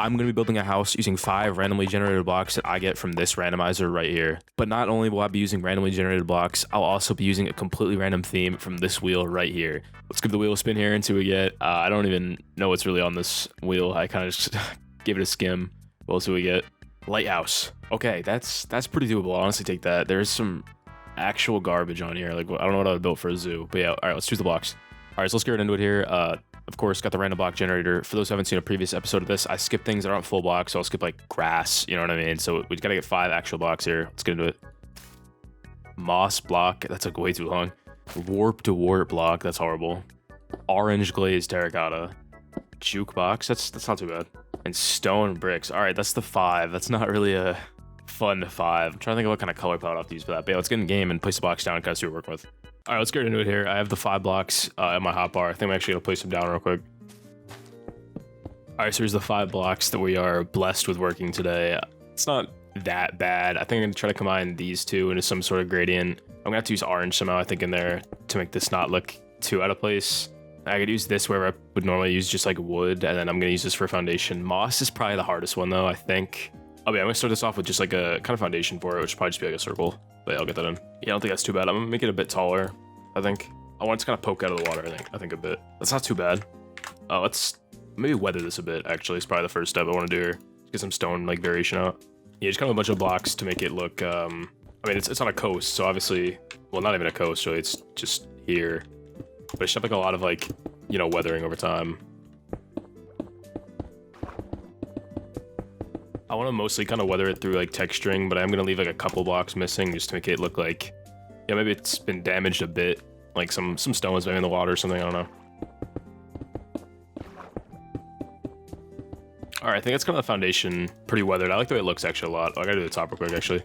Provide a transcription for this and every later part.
I'm going to be building a house using 5 randomly generated blocks that I get from this randomizer right here. But not only will I be using randomly generated blocks, I'll also be using a completely random theme from this wheel right here. Let's give the wheel a spin here and see what we get. I don't even know what's really on this wheel. I kind of just gave it a skim. We'll see what we get. Lighthouse. Okay, that's pretty doable. I'll honestly take that. There's some actual garbage on here. Like, I don't know what I would build for a zoo. But yeah, all right, let's choose the blocks. All right, so let's get right into it here. Of course, got the random block generator. For those who haven't seen a previous episode of this, I skip things that aren't full blocks, so I'll skip like grass, you know what I mean? So we gotta get 5 actual blocks here. Let's get into it. Moss block, that took way too long. Warp to wart block, that's horrible. Orange glazed terracotta. Jukebox, that's not too bad. And stone bricks. All right, that's the 5. That's not really a fun 5. I'm trying to think of what kind of color palette I'll have to use for that. But yeah, let's get in game and place the blocks down and kind of see what we're working with. All right, let's get into it here. I have the 5 blocks at my hotbar. I think I'm actually gonna place them down real quick. All right, so here's the 5 blocks that we are blessed with working today. It's not that bad. I think I'm gonna try to combine these two into some sort of gradient. I'm gonna have to use orange somehow, I think, in there to make this not look too out of place. I could use this where I would normally use just like wood, and then I'm gonna use this for foundation. Moss is probably the hardest one though, I think. Oh yeah, I'm gonna start this off with just like a kind of foundation for it, which should probably just be like a circle. But yeah, I'll get that in. Yeah, I don't think that's too bad. I'm gonna make it a bit taller, I think. I want it to kind of poke out of the water, I think a bit. That's not too bad. Let's maybe weather this a bit, actually. It's probably the first step I want to do here. Get some stone like variation out. Yeah, just kind of a bunch of blocks to make it look, I mean, it's on a coast, so obviously, well, not even a coast, really, it's just here. But it should have like a lot of like, you know, weathering over time. I want to mostly kind of weather it through like texturing, but I'm going to leave like a couple blocks missing just to make it look like, yeah, maybe it's been damaged a bit. Like some stones maybe in the water or something, I don't know. All right, I think that's kind of the foundation, pretty weathered. I like the way it looks actually a lot. Oh, I gotta do the top real quick, actually.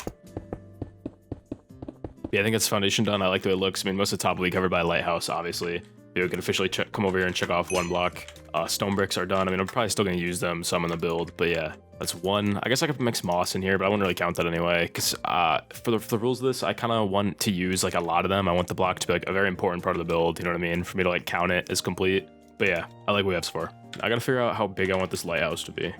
Yeah, I think it's foundation done. I like the way it looks. I mean, most of the top will be covered by a lighthouse, obviously. We can officially come over here and check off 1 block. Stone bricks are done. I mean, I'm probably still gonna use them some in the build, but yeah, that's 1. I guess I could mix moss in here, but I wouldn't really count that anyway, because for the rules of this, I kind of want to use like a lot of them. I want the block to be like a very important part of the build, you know what I mean? For me to like count it as complete. But yeah, I like what we have so far. I gotta figure out how big I want this lighthouse to be.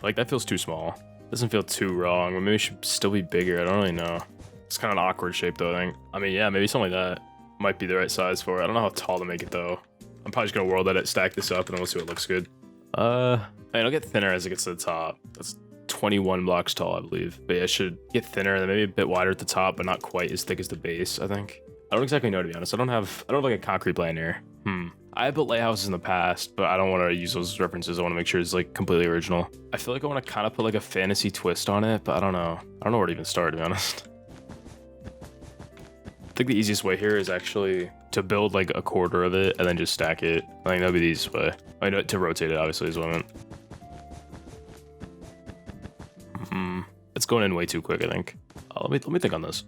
Like, that feels too small. Doesn't feel too wrong, but maybe it should still be bigger. I don't really know. It's kind of an awkward shape though, I think. I mean, yeah, maybe something like that might be the right size for it. I don't know how tall to make it though. I'm probably just gonna world edit, stack this up, and then we'll see what looks good. I mean, it'll get thinner as it gets to the top. That's 21 blocks tall, I believe. But yeah, it should get thinner and then maybe a bit wider at the top, but not quite as thick as the base, I think. I don't exactly know, to be honest. I don't have like a concrete plan here. I have built lighthouses in the past, but I don't want to use those references. I want to make sure it's like completely original. I feel like I want to kind of put like a fantasy twist on it, but I don't know. I don't know where to even start, to be honest. I think the easiest way here is actually to build like a quarter of it and then just stack it. I think that'd be the easiest way. I know to rotate it, obviously, is what I meant. It's going in way too quick, I think. Let me think on this.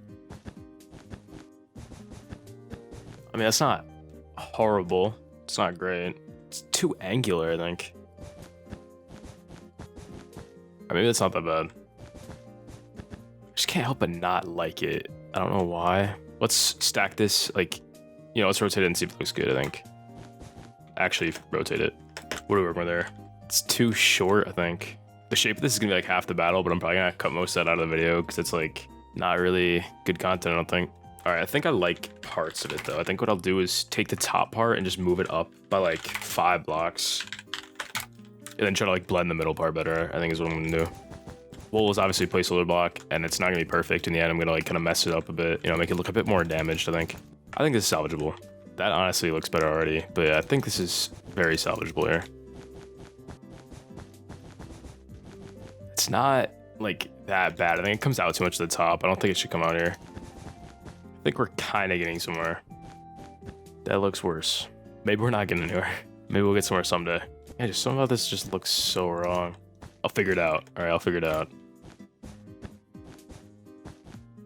I mean, that's not horrible. It's not great. It's too angular, I think. Or maybe that's not that bad. I just can't help but not like it. I don't know why. Let's stack this, like, you know, let's rotate it and see if it looks good, I think. Actually, rotate it. What are we working with there? It's too short, I think. The shape of this is gonna be like half the battle, but I'm probably gonna cut most of that out of the video because it's like not really good content, I don't think. All right, I think I like parts of it though. I think what I'll do is take the top part and just move it up by like 5 blocks. And then try to like blend the middle part better, I think is what I'm gonna do. Wool is obviously a placeholder block and it's not gonna be perfect. In the end, I'm gonna like kind of mess it up a bit, you know, make it look a bit more damaged, I think. I think this is salvageable. That honestly looks better already, but yeah, I think this is very salvageable here. It's not like that bad. I think it comes out too much to the top. I don't think it should come out here. I think we're kind of getting somewhere. That looks worse. Maybe we're not getting anywhere. Maybe we'll get somewhere someday. Yeah, just some of this just looks so wrong. I'll figure it out. All right, I'll figure it out.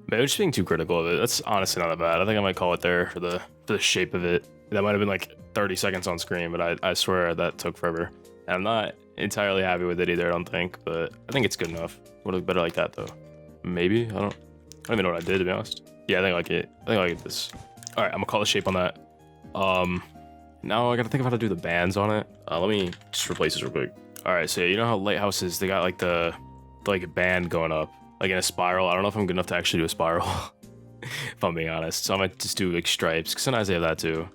Maybe I'm just being too critical of it. That's honestly not that bad. I think I might call it there for the shape of it. That might have been like 30 seconds on screen, but I swear that took forever. And I'm not entirely happy with it either, I don't think, but I think it's good enough. Would look better like that though. Maybe, I don't even know what I did, to be honest. Yeah, I think I like it. I think I like this. All right, I'm gonna call the shape on that. Now I gotta think of how to do the bands on it. Let me just replace this real quick. All All right, so yeah, you know how lighthouses, they got like the like band going up, like in a spiral. I don't know if I'm good enough to actually do a spiral, if I'm being honest. So I might just do like stripes, because sometimes they have that too.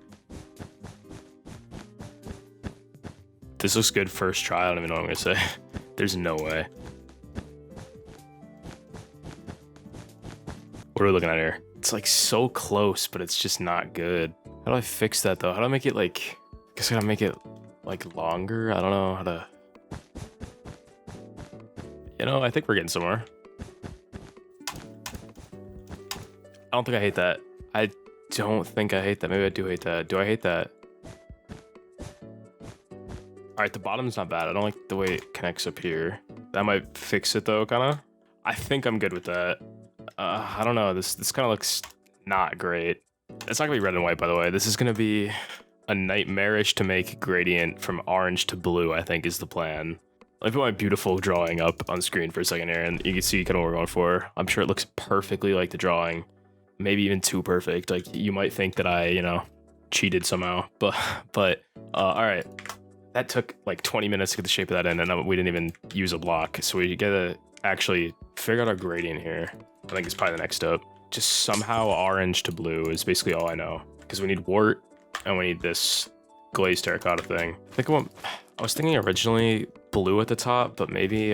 This looks good first try. I don't even know what I'm gonna say. There's no way. What are we looking at here? It's like so close, but it's just not good. How do I fix that though? How do I make it like, I guess I gotta make it like longer? I don't know how to, you know, I think we're getting somewhere. I don't think I hate that. I don't think I hate that. Maybe I do hate that. Do I hate that? All right, the bottom's not bad. I don't like the way it connects up here. That might fix it though, kind of. I think I'm good with that. I don't know. This kind of looks not great. It's not gonna be red and white, by the way. This is gonna be a nightmarish to make gradient from orange to blue, I think is the plan. Let me put my beautiful drawing up on screen for a second here, and you can see kind of what we're going for. I'm sure it looks perfectly like the drawing. Maybe even too perfect. Like, you might think that I, you know, cheated somehow. But all right. That took like 20 minutes to get the shape of that in, and we didn't even use a block. So we gotta actually figure out our gradient here. I think it's probably the next step. Just somehow orange to blue is basically all I know. Because we need wart, and we need this glazed terracotta thing. I was thinking originally blue at the top, but maybe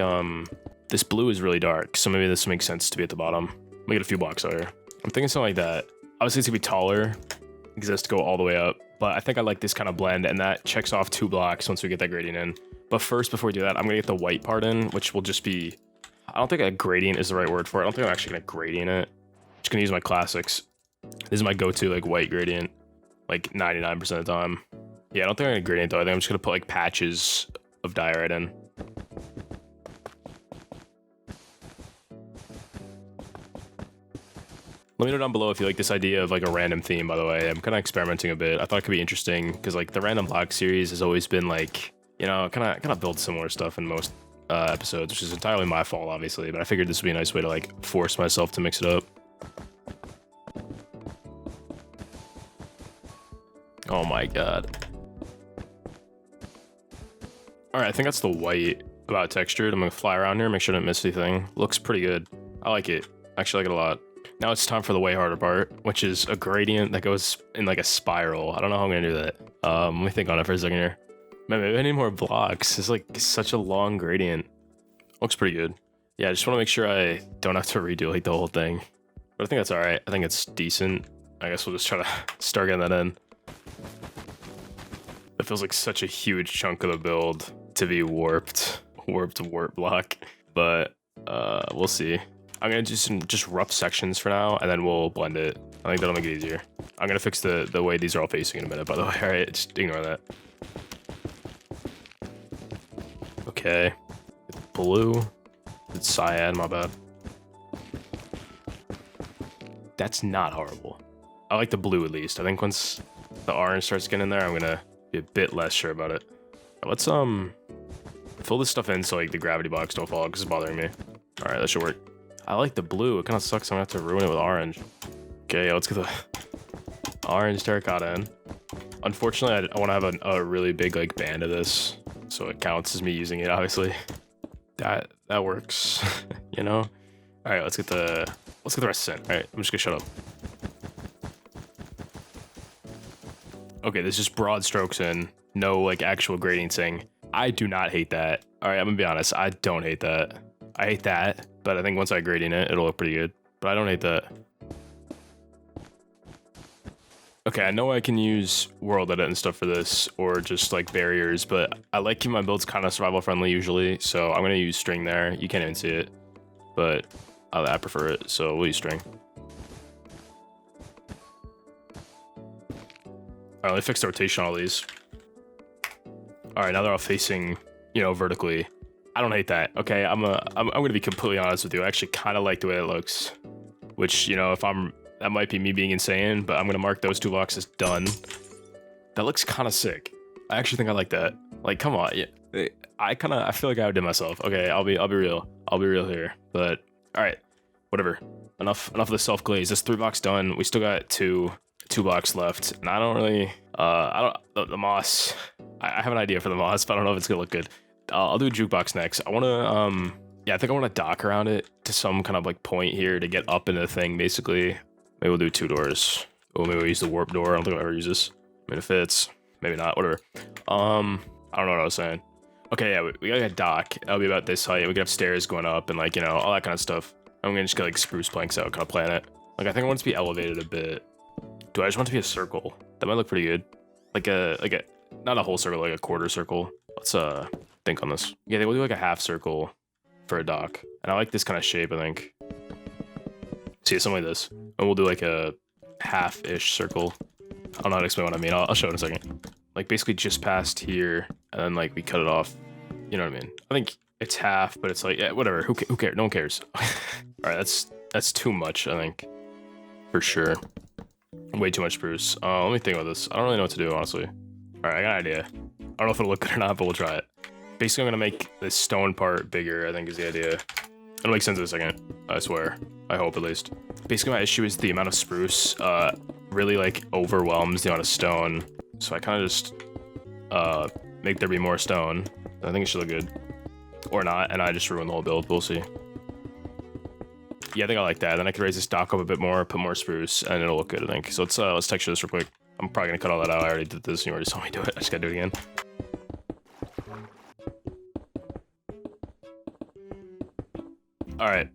this blue is really dark, so maybe this makes sense to be at the bottom. Let me get a few blocks out here. I'm thinking something like that. Obviously it's gonna be taller, because it has to go all the way up. But I think I like this kind of blend, and that checks off 2 blocks once we get that gradient in. But first, before we do that, I'm gonna get the white part in, which will just be, I don't think a gradient is the right word for it. I don't think I'm actually gonna gradient it. I'm just gonna use my classics. This is my go-to like white gradient, like 99% of the time. Yeah, I don't think I'm gonna gradient though. I think I'm just gonna put like patches of dye right in. Let me know down below if you like this idea of like a random theme, by the way. I'm kind of experimenting a bit. I thought it could be interesting because like the random block series has always been like, you know, kind of build similar stuff in most episodes, which is entirely my fault, obviously. But I figured this would be a nice way to like force myself to mix it up. Oh my god. All right, I think that's the white about textured. I'm gonna fly around here, make sure I don't miss anything. Looks pretty good. I like it. Actually like it a lot. Now it's time for the way harder part, which is a gradient that goes in like a spiral. I don't know how I'm gonna do that. Let me think on it for a second here. Man, maybe I need more blocks. It's like such a long gradient. Looks pretty good. Yeah, I just want to make sure I don't have to redo like the whole thing. But I think that's all right. I think it's decent. I guess we'll just try to start getting that in. It feels like such a huge chunk of the build to be warped warp block, but we'll see. I'm gonna do some just rough sections for now, and then we'll blend it. I think that'll make it easier. I'm gonna fix the way these are all facing in a minute, by the way. All right, just ignore that. Okay, blue. It's cyan, my bad. That's not horrible. I like the blue at least. I think once the orange starts getting in there, I'm gonna be a bit less sure about it. Let's fill this stuff in so like the gravity box don't fall because it's bothering me. All right, that should work. I like the blue. It kind of sucks. I'm gonna have to ruin it with orange. Okay, yeah, let's get the orange terracotta in. Unfortunately, I want to have a really big like band of this, so it counts as me using it. Obviously, that works. You know. All right, let's get the rest in. All right, I'm just gonna shut up. Okay, there's just broad strokes in, no like actual grading. I do not hate that. All right, I'm gonna be honest. I don't hate that. I hate that, but I think once I gradient it, it'll look pretty good. But I don't hate that. Okay, I know I can use world edit and stuff for this, or just like barriers, but I like keeping my builds kind of survival friendly usually, so I'm gonna use string there. You can't even see it, but I prefer it, so we'll use string. All right, let me fix the rotation on all these. All right, now they're all facing, you know, vertically. I don't hate that. Okay, I'm gonna be completely honest with you. I actually kind of like the way it looks, which, you know, that might be me being insane, but I'm gonna mark those 2 blocks as done. That looks kind of sick. I actually think I like that. Like, come on, yeah. I feel like I outdid myself. Okay, I'll be real. I'll be real here. But all right, whatever. Enough of the self glaze. This 3 blocks done. We still got two blocks left, and I don't really. The moss. I have an idea for the moss, but I don't know if it's gonna look good. I'll do a jukebox next. I want to, yeah, I think I want to dock around it to some kind of like point here to get up into the thing, basically. Maybe we'll do 2 doors. Oh, maybe we'll use the warp door. I don't think I'll ever use this. I mean, it fits. Maybe not, whatever. I don't know what I was saying. Okay, yeah, we got a dock. That'll be about this height. We can have stairs going up and like, you know, all that kind of stuff. I'm gonna just get like spruce planks out, kind of plan it. Like, I think I want it to be elevated a bit. Do I just want it to be a circle? That might look pretty good. Like a, not a whole circle, like a quarter circle. Let's think on this. Yeah, they will do like a half circle for a dock. And I like this kind of shape, I think. See, something like this. And we'll do like a half-ish circle. I don't know how to explain what I mean. I'll show it in a second. Like basically just past here, and then like we cut it off. You know what I mean? I think it's half, but it's like, yeah, whatever. Who cares? No one cares. All right, that's too much, I think. For sure. Way too much spruce. Let me think about this. I don't really know what to do, honestly. All right, I got an idea. I don't know if it'll look good or not, but we'll try it. Basically, I'm gonna make this stone part bigger, I think is the idea. It'll make sense in a second, I swear. I hope, at least. Basically, my issue is the amount of spruce really, like, overwhelms the amount of stone. So I kind of just make there be more stone. I think it should look good. Or not, and I just ruin the whole build. We'll see. Yeah, I think I like that. Then I can raise this dock up a bit more, put more spruce, and it'll look good, I think. So let's texture this real quick. I'm probably gonna cut all that out. I already did this, and you already saw me do it. I just gotta do it again. Alright.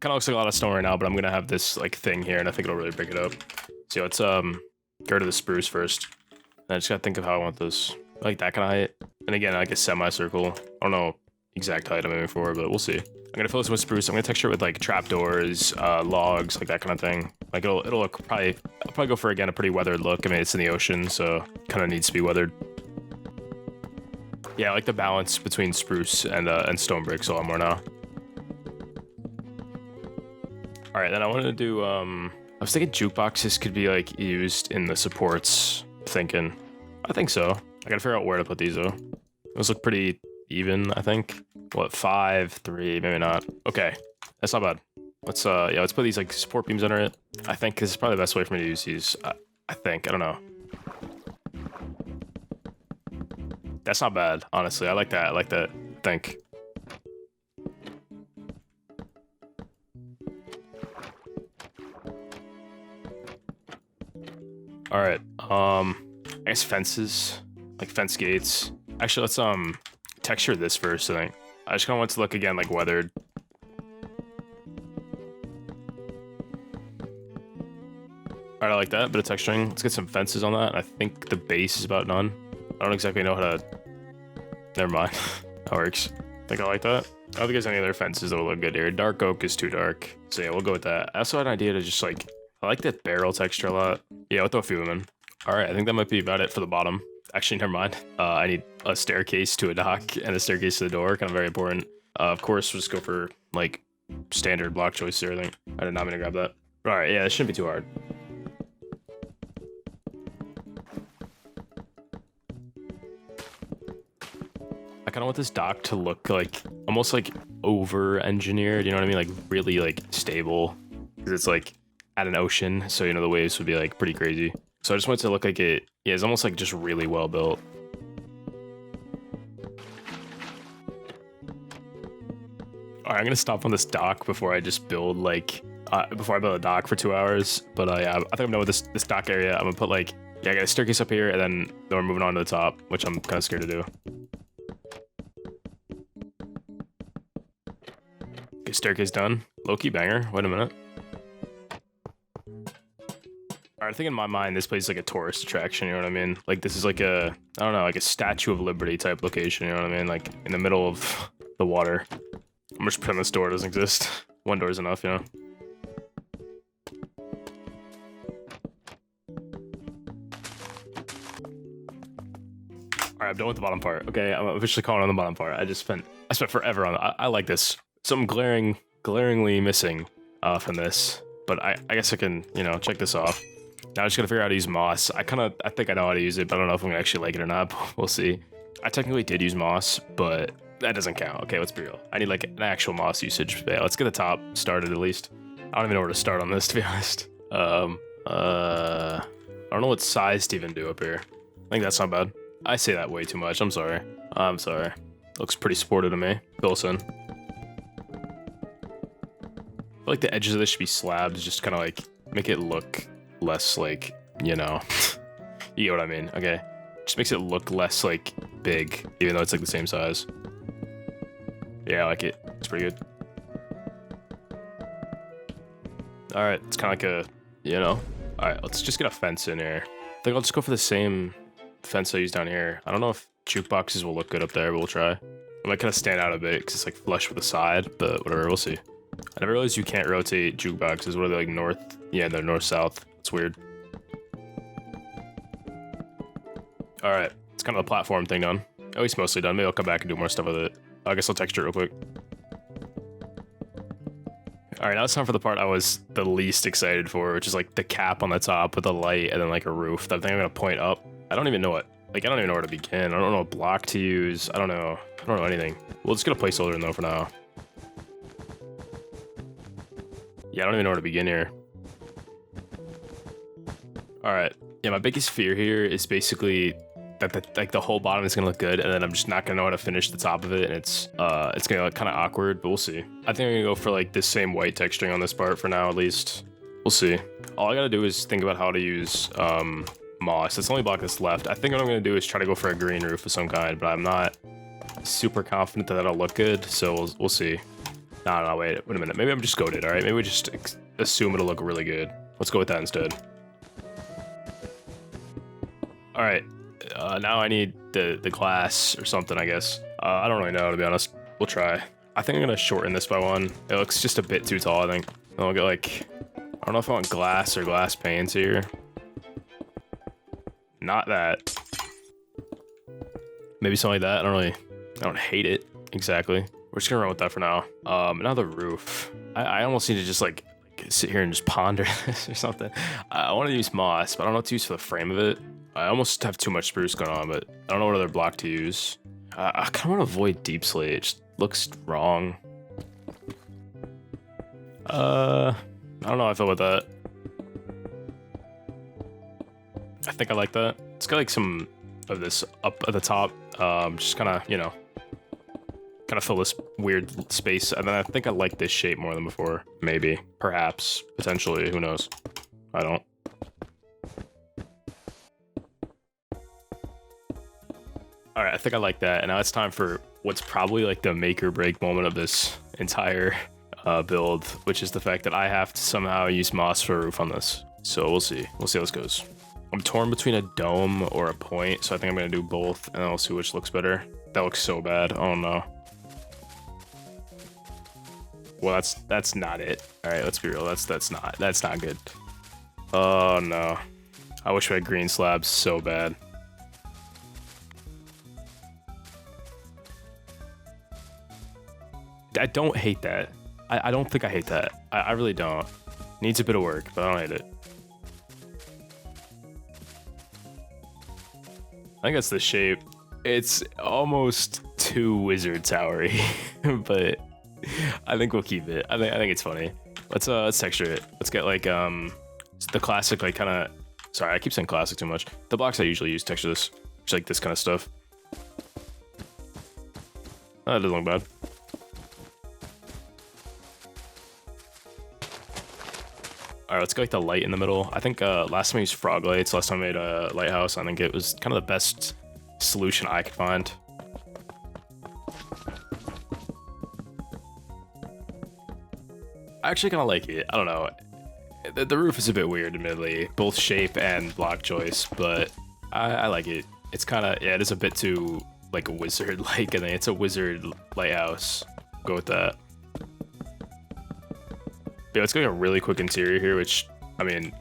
Kinda looks like a lot of stone right now, but I'm gonna have this like thing here, and I think it'll really break it up. So let's get rid of the spruce first. And I just gotta think of how I want this. I like that kind of height. And again, like a semicircle. I don't know exact height I'm aiming for, but we'll see. I'm gonna fill this with spruce. I'm gonna texture it with like trapdoors, logs, like that kind of thing. Like it'll look I'll probably go for, again, a pretty weathered look. I mean, it's in the ocean, so kind of needs to be weathered. Yeah, I like the balance between spruce and stone bricks a lot more now. All right, then I wanted to do, I was thinking jukeboxes could be like used in the supports. I think so. I gotta figure out where to put these though. Those look pretty even, I think. What, 5, 3, maybe not. Okay, that's not bad. Let's put these like support beams under it. I think this is probably the best way for me to use these. I think, I don't know. That's not bad, honestly. I like that, I think. All right, I guess fences, like fence gates. Actually, let's texture this first, I think. I just kind of want it to look, again, like weathered. All right, I like that, bit of texturing. Let's get some fences on that. I think the base is about done. I don't exactly know how to, never mind. That works. I think I like that. I don't think there's any other fences that will look good here. Dark oak is too dark. So yeah, we'll go with that. I also had an idea to just like, I like that barrel texture a lot. Yeah, we'll throw a few of them in. All right, I think that might be about it for the bottom. Actually, never mind. I need a staircase to a dock and a staircase to the door. Kind of very important. Of course, we'll just go for like standard block choice here, I think. I did not mean to grab that. All right, yeah, it shouldn't be too hard. I kind of want this dock to look like almost like over-engineered, you know what I mean? Like really like stable, because it's like at an ocean, so you know the waves would be like pretty crazy. So I just want it to look like it, yeah, it's almost like just really well built. All right, I'm gonna stop on this dock before I just build like, before I build a dock for 2 hours. But yeah, I think I'm done with this dock area. I'm gonna put like, yeah, I got a staircase up here, and then we're moving on to the top, which I'm kind of scared to do. Okay, staircase done. Low-key banger. Wait a minute. Alright, I think in my mind, this place is like a tourist attraction, you know what I mean? Like, this is like a, I don't know, like a Statue of Liberty type location, you know what I mean? Like, in the middle of the water. I'm just pretending this door doesn't exist. One door is enough, you know? Alright, I'm done with the bottom part. Okay, I'm officially calling on the bottom part. I spent forever on it. I like this. Something glaringly missing from this. But I guess I can, you know, check this off. Now I just gotta figure out how to use moss. I think I know how to use it, but I don't know if I'm gonna actually like it or not. We'll see. I technically did use moss, but that doesn't count. Okay, let's be real. I need like an actual moss usage. But yeah, let's get the top started at least. I don't even know where to start on this, to be honest. I don't know what size to even do up here. I think that's not bad. I say that way too much. I'm sorry. I'm sorry. Looks pretty sporty to me. Fill in. I feel like the edges of this should be slabs, just kind of like make it look less like, you know, you get what I mean. Okay, just makes it look less like big, even though it's like the same size. Yeah, I like it. It's pretty good. All right, it's kind of like a, you know. All right, let's just get a fence in here. I think I'll just go for the same fence I used down here. I don't know if jukeboxes will look good up there, but we'll try. It might kind of stand out a bit because it's like flush with the side, but whatever, we'll see. I never realized you can't rotate jukeboxes. What are they, like north? Yeah, they're north-south. It's weird. All right, it's kind of a platform thing done. At least mostly done. Maybe I'll come back and do more stuff with it. I guess I'll texture it real quick. All right, now it's time for the part I was the least excited for, which is like the cap on the top with a light and then like a roof. That thing I'm gonna point up. I don't even know what. Like, I don't even know where to begin. I don't know what block to use. I don't know anything. We'll just get a placeholder in though for now. Yeah, I don't even know where to begin here. All right. Yeah, my biggest fear here is basically that the whole bottom is gonna look good, and then I'm just not gonna know how to finish the top of it, and it's gonna look kind of awkward. But we'll see. I think I'm gonna go for like this same white texturing on this part for now, at least. We'll see. All I gotta do is think about how to use moss. That's the only block that's left. I think what I'm gonna do is try to go for a green roof of some kind, but I'm not super confident that that'll look good. So we'll see. No, wait a minute. Maybe I'm just goated. All right, maybe we just assume it'll look really good. Let's go with that instead. All right. Now I need the glass or something, I guess. I don't really know, to be honest. We'll try. I think I'm gonna shorten this by one. It looks just a bit too tall, I think. And I'll get like, I don't know if I want glass or glass panes here. Not that. Maybe something like that. I don't hate it exactly. We're just gonna run with that for now. Now the roof. I almost need to just like sit here and just ponder this or something. I want to use moss, but I don't know what to use for the frame of it. I almost have too much spruce going on, but I don't know what other block to use. I kind of want to avoid deep slate. It just looks wrong. I don't know how I feel with that. I think I like that. It's got like some of this up at the top. Just kind of, you know, kind of fill this weird space. And then I think I like this shape more than before. Maybe, perhaps, potentially, who knows? I don't. All right, I think I like that. And now it's time for what's probably like the make or break moment of this entire build, which is the fact that I have to somehow use moss for a roof on this. So we'll see. We'll see how this goes. I'm torn between a dome or a point, so I think I'm gonna do both, and then I'll see which looks better. That looks so bad. Oh no. Well, that's not it. All right, let's be real. That's not good. Oh no. I wish we had green slabs so bad. I don't hate that. I don't think I hate that. I really don't. Needs a bit of work, but I don't hate it. I think that's the shape. It's almost too wizard towery, but I think we'll keep it. I think it's funny. Let's texture it. Let's get like the classic, like kind of. Sorry, I keep saying classic too much. The blocks I usually use texture this, just like this kind of stuff. Oh, that doesn't look bad. All right, let's go like the light in the middle. I think last time I used frog lights, last time I made a lighthouse, I think it was kind of the best solution I could find. I actually kind of like it. I don't know. The roof is a bit weird, admittedly, both shape and block choice, but I like it. It's kind of, yeah, it is a bit too like a wizard-like, and it's a wizard lighthouse. Go with that. Yeah, let's go get a really quick interior here, which, I mean,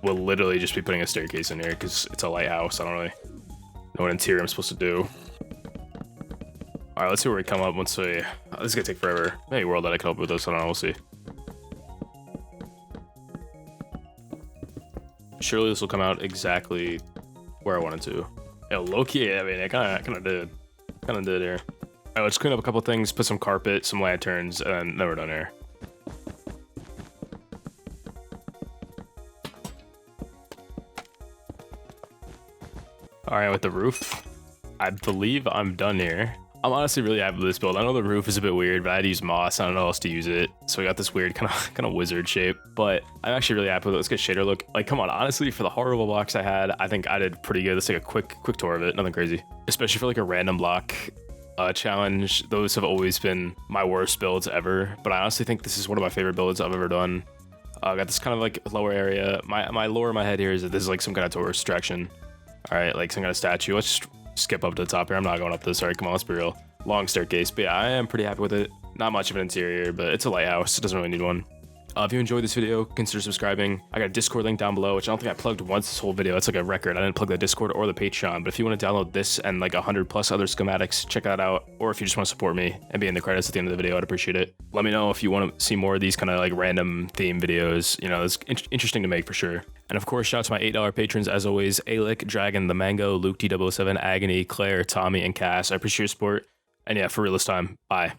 we'll literally just be putting a staircase in here because it's a lighthouse. I don't really know what interior I'm supposed to do. All right, let's see where we come up once we... this is going to take forever. Maybe World that I can help with this. I don't know. We'll see. Surely this will come out exactly where I wanted to. Yeah, low-key, I mean, it kind of did. Kind of did here. All right, let's clean up a couple things, put some carpet, some lanterns, and then we're done here. All right, with the roof, I believe I'm done here. I'm honestly really happy with this build. I know the roof is a bit weird, but I had to use moss. I don't know how else to use it. So we got this weird kind of wizard shape, but I'm actually really happy with it. Let's get shader look. Like, come on, honestly, for the horrible blocks I had, I think I did pretty good. Let's take a quick tour of it. Nothing crazy, especially for like a random block challenge. Those have always been my worst builds ever, but I honestly think this is one of my favorite builds I've ever done. I got this kind of like lower area. My lore in my head here is that this is like some kind of tourist attraction. All right, like some kind of statue. Let's just skip up to the top here. I'm not going up this. All right, come on, let's be real. Long staircase, but yeah, I am pretty happy with it. Not much of an interior, but it's a lighthouse. It doesn't really need one. If you enjoyed this video, consider subscribing. I got a Discord link down below, which I don't think I plugged once this whole video. It's like a record. I didn't plug the Discord or the Patreon, but if you want to download this and like 100+ other schematics, check that out. Or if you just want to support me and be in the credits at the end of the video, I'd appreciate it. Let me know if you want to see more of these kind of like random theme videos. You know, it's interesting to make for sure. And of course, shout out to my $8 patrons as always: Aelic, Dragon, ThaMango, Luke T007, Agony, Claire, Tommy, and Cass. I appreciate your support. And yeah, for real this time, bye.